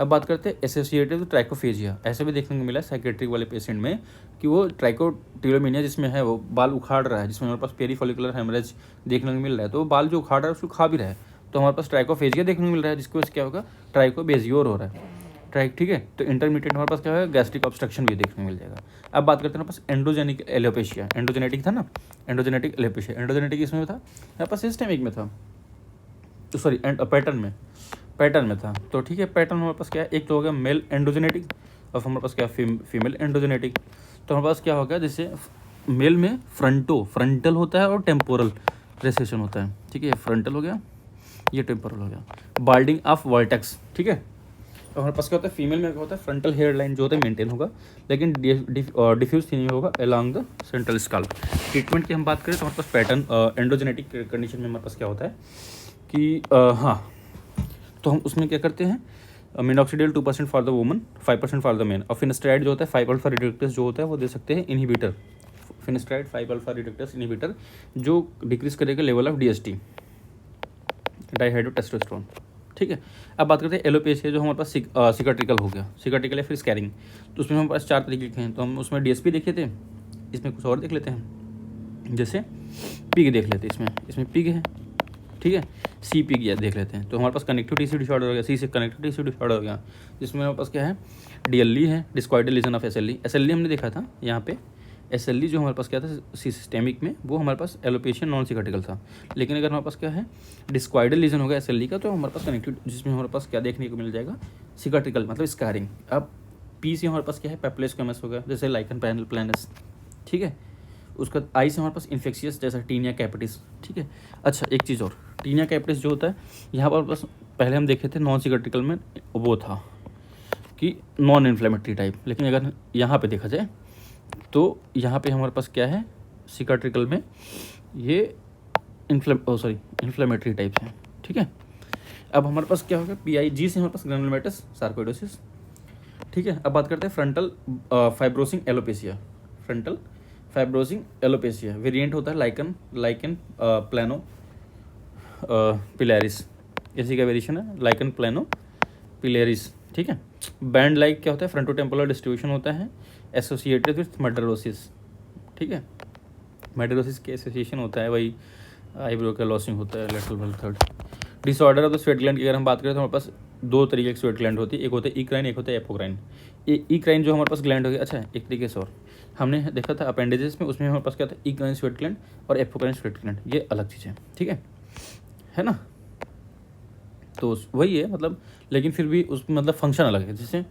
अब बात करते हैं एसोसिएटेड विद ट्राइकोफेजिया, ऐसे भी देखने को मिला है साइकेट्रिक वाले पेशेंट में कि वो ट्राइकोटिलोमिनिया जिसमें है वो बाल उखाड़ रहा है, जिसमें हमारे पास पेरी फॉलिकुलर हेमरेज देखने को मिल रहा है, तो वो बाल जो उखाड़ रहा है उसको खा भी रहा है, तो हमारे पास ट्राइकोफेजिया देखने को मिल रहा है, जिसकी वजह से क्या होगा, ट्राइकोबेजियोर हो रहा है, ठीक है। तो इंटरमीडिएट हमारे पास क्या है, गैस्ट्रिक ऑब्स्ट्रक्शन भी देखने को मिल जाएगा। अब बात करते हैं हमारे पास एंड्रोजेनिक एलोपेशिया, एंड्रोजेनेटिक था ना, एंड्रोजेनेटिक एलोपेशिया, एंड्रोजेनेटिक इसमें था, यहाँ पास सिस्टेमिक में था, तो सॉरी पैटर्न में था, तो ठीक है। पैटर्न हमारे पास क्या है, एक तो हो गया मेल एंड्रोजेनेटिक, अब हमारे पास क्या फीमेल एंड्रोजेनेटिक। तो हमारे पास क्या होगा, जैसे मेल में फ्रंटल होता है और टेम्पोरल रेसेशन होता है, ठीक है, फ्रंटल हो गया, ये टेम्पोरल हो गया, बाल्डिंग ऑफ वर्टेक्स, ठीक है। तो हमारे पास क्या होता है, फीमेल में क्या होता है, फ्रंटल हेयर लाइन जो होता है मेंटेन होगा, लेकिन डिफ्यूज थिनिंग होगा along the central scalp. Treatment की हम बात करें तो हमारे पास पैटर्न एंड्रोजेनेटिक कंडीशन में हमारे पास क्या होता है कि हाँ, तो हम उसमें क्या करते हैं, minoxidil 2% for the woman, 5% for the man. और फिनेस्ट्राइड जो होता है 5 अल्फा रिडक्टस जो होता है वो दे सकते हैं इनहिबिटर, फिनेस्ट्राइड 5 अल्फा रिडक्टस इनहिबिटर, जो डिक्रीज करेगा लेवल ऑफ DST, डाईहाइड्रोटेस्टोस्टेरोन, ठीक है। अब बात करते हैं एलोपेशिया, जो हमारे पास सिकाट्रिकल हो गया, सिकाट्रिकल या फिर स्कैरिंग। तो उसमें हमारे पास 4 तरीके के हैं, तो हम उसमें DSP देखे थे, इसमें कुछ और देख लेते हैं, जैसे पिग देख लेते हैं, इसमें पिग है, ठीक है, सी पिग या देख लेते हैं। तो हमारे पास कनेक्टिव टिश्यू डिसऑर्डर हो गया, सी से कनेक्टिव टिश्यू डिसऑर्डर हो गया, जिसमें हमारे पास क्या है, DLE है, डिस्क्वाइडल लीजन ऑफ SLE हमने देखा था यहाँ पे। SLE जो हमारे पास क्या था सिस्टेमिक में, वो हमारे पास एलोपेशिया नॉन सिकाटिकल था। लेकिन अगर हमारे पास क्या है, डिस्क्वाइडल लीजन होगा SLE का, तो हमारे पास कनेक्टिव, जिसमें हमारे पास क्या देखने को मिल जाएगा, सिकाट्रिकल मतलब स्कारिंग। अब पी से हमारे पास क्या है, पेप्लेस्क्वेमस हो गया, जैसे लाइकन प्लानस, ठीक है। उसका आई से हमारे पास इन्फेक्शियस जैसा टीनिया कैपिटिस, ठीक है। अच्छा एक चीज़ और, टीनिया कैपिटिस जो होता है यहाँ पर बस पहले हम देखे थे नॉन सिकाट्रिकल में, वो था कि नॉन इन्फ्लेमेटरी टाइप, लेकिन अगर यहाँ पे देखा जाए तो यहाँ पे हमारे पास क्या है, सिकाट्रिकल में ये इन्फ्लेमेटरी टाइप है, ठीक है। अब हमारे पास क्या होगा, PIG से हमारे पास ग्रैनुलोमेटस सार्कोइडोसिस, ठीक है। अब बात करते हैं frontal फाइब्रोसिंग alopecia, frontal फाइब्रोसिंग alopecia variant होता है लाइकन प्लानो पिलैरिस, इसी का वेरिएशन है लाइकन प्लानो पिलैरिस, ठीक है। बैंड लाइक क्या होता है, फ्रंटोटेम्पोरल डिस्ट्रीब्यूशन होता है, एसोसिएटेड विथ मेडरोसिस, ठीक है। मेडरोसिस के एसोसिएशन होता है, वही आईब्रो का लॉसिंग होता है, lateral third. Disorder of the sweat gland की अगर हम बात करें तो हमारे पास 2 तरीके की स्वेट ग्लैंड होती है, एक होता है इक्राइन, एक होता है एपोक्राइन। इक्राइन जो हमारे पास ग्लैंड हो गया, अच्छा एक तरीके से और हमने देखा था अपेंडेजेस में, उसमें हमारे पास क्या था, इक्राइन स्वेट ग्लैंड और एपोक्राइन स्वेट ग्लैंड, ये अलग चीज़ है, ठीक है ना। तो वही है मतलब, लेकिन फिर भी उसमें मतलब फंक्शन अलग है। जैसे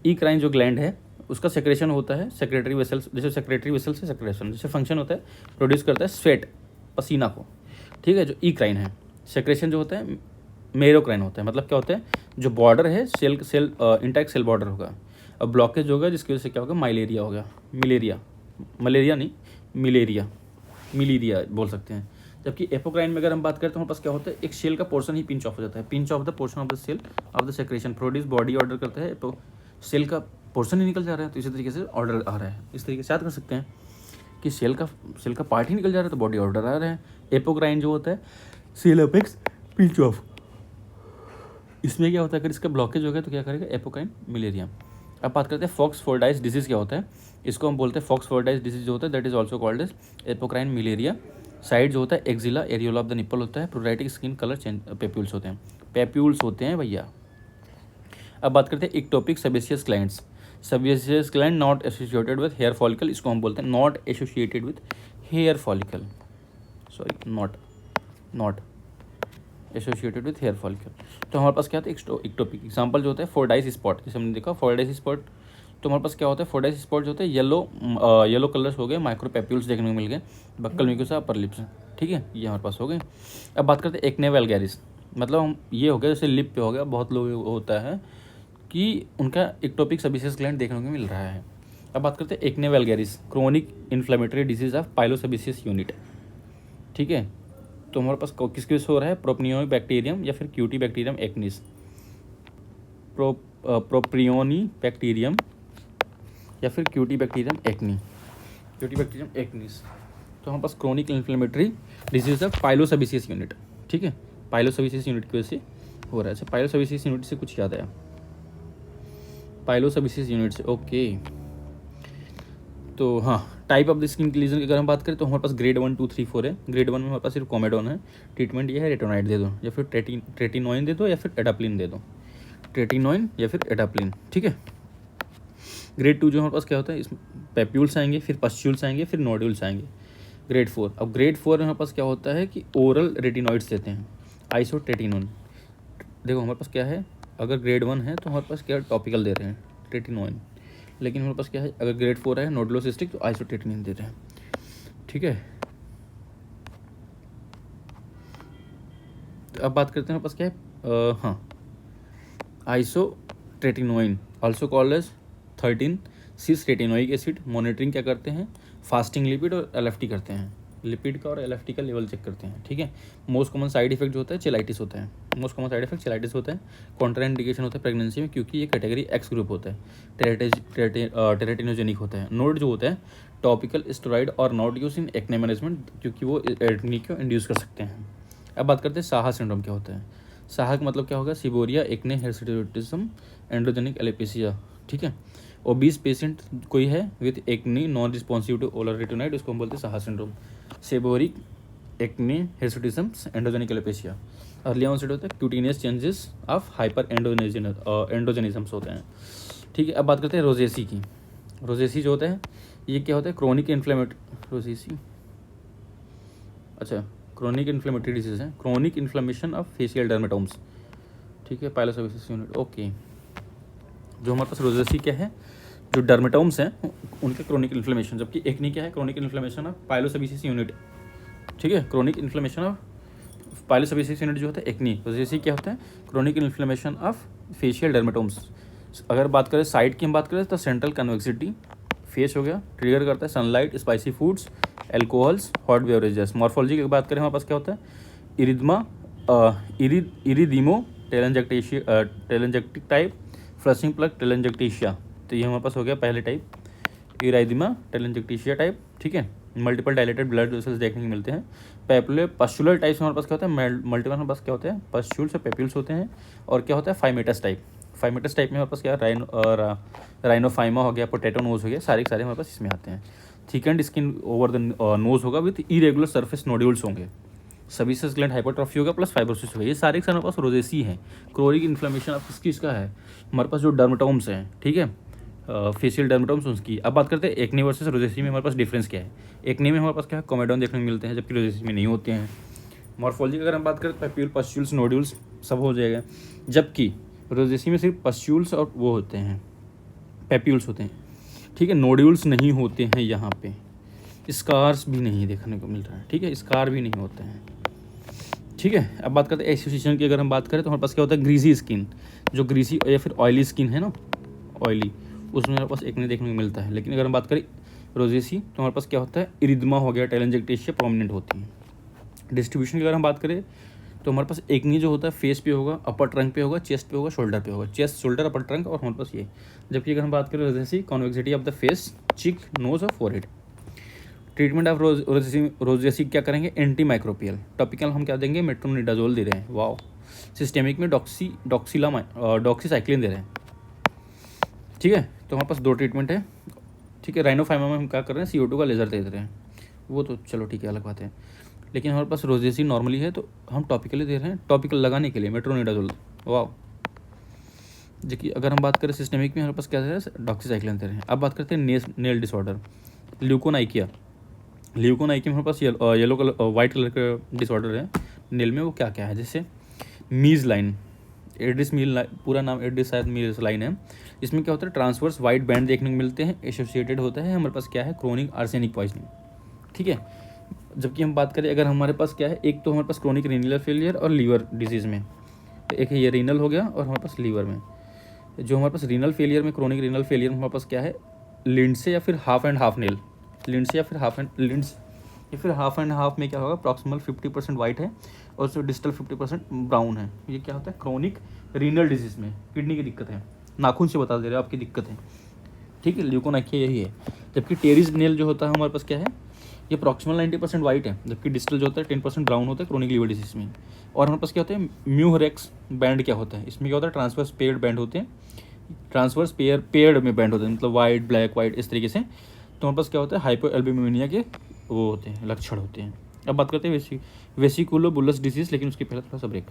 इक्राइन जो ग्लैंड है उसका सेक्रेशन होता है सेक्रेटरी वेसल्स, जैसे सेक्रेटरी वेसल से सेक्रेशन, जैसे फंक्शन होता है प्रोड्यूस करता है स्वेट, पसीना को, ठीक है। जो इक्राइन है, सेक्रेशन जो होता है मेरोक्राइन होता है, मतलब क्या होता है, जो बॉर्डर है सेल इंटैक्ट सेल बॉर्डर होगा। अब ब्लॉकेज होगा जिसकी वजह से क्या होगा, माइलेरिया हो गया, मिलेरिया बोल सकते हैं। जबकि एपोक्राइन में अगर हम बात करें तो हमारे पास क्या होता है, एक सेल का पोर्शन ही पिंच ऑफ हो जाता है, pinch off the portion of the cell of the secretion produce body order करता है, तो सेल का पोर्शन ही निकल जा रहा है, तो इसी तरीके से ऑर्डर आ रहा है। इस तरीके से याद कर सकते हैं कि सेल का पार्ट ही निकल जा रहा है तो बॉडी ऑर्डर आ रहा है। एपोक्राइन जो होता है सेल अपेक्स पिंच ऑफ, इसमें क्या होता है, अगर इसका ब्लॉकेज हो गया तो क्या करेगा, एपोक्राइन मिलेरिया। अब बात करते हैं फॉक्सफोर्डाइस डिजीज़ क्या होता है, इसको हम बोलते हैं फॉक्सफोर्डाइस डिजीज जो होता है, that is also called as apocrine मिलेरिया। Side जो होता है axilla, areola of the nipple होता है, प्रोराइटिक स्किन कलर चेंज, पेप्यूल्स होते हैं भैया। अब बात करते हैं ectopic sebaceous glands, sebaceous gland not associated with hair follicle, इसको हम बोलते हैं not associated with hair follicle, sorry not associated with hair follicle. तो हमारे पास क्या था, इक्टोपिक एग्जाम्पल जो होता है फोर्डाइस स्पॉट, जैसे हमने देखा फोर्डाइस स्पॉट, तो हमारे पास क्या होता है, फोर्डाइस स्पॉट जो होता है येलो कलर्स हो गए, माइक्रो पेप्यूल्स देखने को मिल गए, बक्कल म्यूकोसा अपर लिप्स, ठीक है, ये हमारे पास हो गए। अब बात करते हैं एक्ने वल्गैरिस, मतलब हम ये हो गया जैसे लिप पे हो गया, बहुत लोग होता है कि उनका इक्टोपिक सेबेसियस ग्लैंड देखने को मिल रहा है। अब बात करते हैं acne vulgaris, chronic inflammatory disease of pilosebaceous unit, ठीक है। तो हमारे पास किसके वजह से हो रहा है, प्रोप्नियोनिक बैक्टीरियम या फिर cutibacterium acnes, propionibacterium या फिर क्यूटी बैक्टीरियम एक्निस। तो हमारे पास chronic inflammatory disease of pilosebaceous unit, ठीक है, पाइलोसेबेसियस यूनिट की वजह से हो रहा है। अच्छा पाइलोसेबेसियस यूनिट से कुछ याद आया, पाइलोसेबेसियस यूनिट से, ओके। तो हाँ, type of the skin lesion की अगर हम बात करें तो हमारे पास ग्रेड 1, 2, 3, 4 है। ग्रेड 1 में हमारे पास सिर्फ कॉमेडोन है, ट्रीटमेंट ये है रेटोनाइड दे दो या फिर ट्रेटिनोइन दे दो या फिर एडाप्लिन दे दो, ट्रेटिनोइन या फिर एडाप्लिन, ठीक है। ग्रेड 2 जो हमारे पास क्या होता है, इसमें पेप्यूल्स आएंगे, फिर पस्ट्यूल्स आएंगे, फिर नोड्यूल्स आएंगे। ग्रेड 4, अब ग्रेड 4 में हमारे पास क्या होता है कि ओरल रेटिनॉइड्स देते हैं, आइसोट्रेटिनोइन। देखो हमारे पास क्या है, अगर ग्रेड 1 है तो हमारे पास क्या टॉपिकल दे रहे हैं ट्रेटिनोइन, लेकिन हमारे पास क्या है, अगर ग्रेड 4 है नोडुलोसिस्टिक तो आइसोट्रेटिनिन दे रहे हैं, ठीक है। तो अब बात करते हैं हमारे पास क्या है, हाँ, आइसोट्रेटिनोइन ऑल्सो कॉल्ड एज 13 सिस रेटिनोइक एसिड। मॉनिटरिंग क्या करते हैं, फास्टिंग लिपिड और एलएफटी करते हैं, लिपिड का और एलएफटी का लेवल चेक करते हैं, ठीक है। मोस्ट कॉमन साइड इफेक्ट जो होता है चेलाइटिस होता है, most common side effect cheilitis होता है। कॉन्ट्राइंडिकेशन होता है प्रेगनेंसी में, क्योंकि ये कैटेगरी एक्स ग्रुप होता है, टेरेटिनोजेनिक होता है। नोड जो होता है टॉपिकल स्टेरॉइड और not use in acne management, क्योंकि वो एक्ने को इंड्यूस कर सकते हैं। अब बात करते हैं साहा सिंड्रोम क्या होता है। साहा का मतलब क्या होगा, seborrhoea acne hirsutism androgenic alopecia, ठीक है। ओबीस पेशेंट कोई है with acne non responsive to oral retinoid, उसको हम बोलते हैं SAHA syndrome. Seborrhoeic acne hirsutism androgenic alopecia. Early onset होता है cutaneous changes of hyper androgenisms होते हैं, ठीक है। अब बात करते हैं रोजेसी की। रोजेसी जो होता है ये क्या होता है, क्रोनिक रोजेसी, अच्छा, क्रोनिक इन्फ्लेमेटरी डिजीज है, क्रोनिक इन्फ्लेमेशन ऑफ फेशियल डर्मेटोम्स, ठीक है, पाइलोसेबेसिस यूनिट, ओके। जो हमारे पास रोजेसी क्या है, जो डर्मेटोम्स हैं उनके क्रोनिक इन्फ्लेमेशन, जबकि एक्ने क्या है, क्रोनिक इन्फ्लेमेशन ऑफ पाइलोसेबेसिस यूनिट, ठीक है। क्रोनिक इन्फ्लेमेशन ऑफ पाइलोसेबेसिस यूनिट जो होता है एक्ने। रोजेसी क्या होता है, क्रोनिक इन्फ्लेमेशन ऑफ फेशियल डर्मेटोम्स। अगर बात करें साइड की, हम बात करें तो सेंट्रल कन्वेक्सिटी फेस हो गया, ट्रिगर करता है sunlight, spicy foods, alcohols, hot beverages. Morphology की बात करें हमारे पास क्या होता है, इरिदमा, इरिदीमो टेलेंजेक्टिक टाइप, फ्लशिंग प्लग टेलेंजेक्टिशिया। तो ये हमारे पास हो गया पहले टाइप, इराइदिमा टेलेंजेक्टिशिया टाइप, ठीक है। मल्टीपल डायलेटेड ब्लड वेसल्स देखने को मिलते हैं। पैपुलर पस्चुलर टाइप्स हमारे पास क्या होता है, मल्टीपल हमारे पास क्या होते हैं, पस्चुल्स और पेप्यूल्स होते हैं। और क्या होता है, फाइमेटस टाइप। फाइमेटस टाइप में हमारे पास क्या है, राइनोफाइमा हो गया, पोटैटो नोज हो गया, सारे के सारे हमारे पास इसमें आते हैं। Thickened skin over the nose होगा विथ इरेगुलर सरफेस नोड्यूल्स होंगे। सबीसियस ग्लैंड हाइपरट्रॉफी होगा प्लस फाइब्रोसिस होगा। ये सारे के सारे हमारे पास रोजेसी है। क्रोनिक इन्फ्लेमेशन ऑफ किसका है, हमारे पास जो डर्मेटोम्स हैं, ठीक है, फेशियल डर्मेटोम्स उसकी। अब बात करते हैं एक्ने वर्सेस रोजेसी में हमारे पास डिफरेंस क्या है। एक्ने में हमारे पास क्या है, कोमेडोन देखने को मिलते हैं, जबकि रोजेसी में नहीं होते हैं। मॉर्फोलॉजी अगर हम बात करें तो पैप्यूल, पस्ट्यूल्स, नोड्यूल्स सब हो जाएगा, जबकि रोजेसी में सिर्फ पस्ट्यूल्स और वो होते हैं, पैप्यूल्स होते हैं, ठीक है। नोड्यूल्स नहीं होते हैं यहाँ पे, स्कार्स भी नहीं देखने को मिल रहा है, ठीक है, स्कार भी नहीं होते हैं, ठीक है। अब बात करते हैं एसोसिएशन की। अगर हम बात करें तो हमारे पास क्या होता है, ग्रीसी स्किन, जो ग्रीसी या फिर ऑयली स्किन है ना, ऑयली, उसमें हमारे पास एक्ने देखने को मिलता है। लेकिन अगर हम बात करें रोजेसी तो हमारे पास क्या होता है, इरिदमा हो गया, टेलेंजेक्टेशिया प्रोमिनेंट होती है। डिस्ट्रीब्यूशन की अगर हम बात करें तो हमारे पास एक्ने जो होता है फेस पे होगा, अपर ट्रंक पे होगा, चेस्ट पे होगा, शोल्डर पे होगा, चेस्ट, शोल्डर, अपर ट्रंक, और हमारे पास ये। जबकि अगर हम बात करें Rosaceae, convexity of the face, चिक, नोज और फोरहेड। ट्रीटमेंट ऑफ रोजेसी क्या करेंगे, एंटी माइक्रोपियल। टॉपिकल हम क्या देंगे, मेट्रोनिडाजोल दे रहे हैं, वाओ। सिस्टेमिक में डॉक्सीसाइक्लिन दे रहे हैं, ठीक है। तो हमारे पास दो ट्रीटमेंट है, ठीक है। राइनोफाइमा में हम क्या कर रहे हैं, CO2 का लेज़र दे रहे हैं, वो तो चलो ठीक है, अलग बात है। लेकिन हमारे पास रोजेसी नॉर्मली है तो हम टॉपिकली दे रहे हैं, टॉपिकल लगाने के लिए मेट्रोनिडाजोल, वाह। जबकि अगर हम बात करें सिस्टेमिक में हमारे पास क्या दे रहे हैं, डॉक्सीसाइक्लिन दे रहे हैं। अब बात करते हैं नेल डिसऑर्डर, ल्यूकोनाइकिया। ल्यूकोनाइकिया में हमारे पास येलो कलर, वाइट कलर का डिसऑर्डर है नेल में। वो क्या क्या है, जैसे मीज लाइन, एडिस मील, पूरा नाम एडिस शायद मीज लाइन है। इसमें क्या होता है, ट्रांसवर्स वाइट बैंड देखने को मिलते हैं, एसोसिएटेड होता है हमारे पास क्या है, क्रोनिक आर्सेनिक पॉइजनिंग, ठीक है। जबकि हम बात करें अगर हमारे पास क्या है, एक तो हमारे पास क्रोनिक रीनल फेलियर और लीवर डिजीज़ में, एक है ये रीनल हो गया, और हमारे पास लीवर में जो हमारे पास रीनल फेलियर में, क्रोनिक रीनल फेलियर में हमारे पास क्या है, लिंड्से या फिर हाफ एंड हाफ नेल, लिंड्से या फिर हाफ एंड हाफ में क्या होगा, प्रॉक्सिमल 50% वाइट है और जो डिस्टल 50% ब्राउन है। ये क्या होता है, क्रोनिक रीनल डिजीज़ में किडनी की दिक्कत है, नाखून से बता दे रहे हो आपकी दिक्कत है, ठीक है। ल्यूकोनाइकिया यही है। जबकि टेरिस नेल जो होता है हमारे पास क्या है, ये प्रॉक्सिमल 90% वाइट है, जबकि डिस्टल जो होता है 10% ब्राउन होता है, क्रोनिक लीवर डिजीज में। और हमारे पास क्या होता है, म्यूरेक्स बैंड क्या होता है, इसमें क्या होता है, ट्रांसवर्स पेयर्ड बैंड होते हैं, ट्रांसवर्स पेयर्ड में बैंड होते हैं, मतलब वाइट, ब्लैक, वाइट, इस तरीके से। तो हमारे पास क्या होता है, हाइपोएल्बुमिनिया के वो होते हैं, लक्षण होते हैं। अब बात करते हैं वेसिकुलोबुलस डिजीज़, लेकिन उसके पहले थोड़ा सा ब्रेक।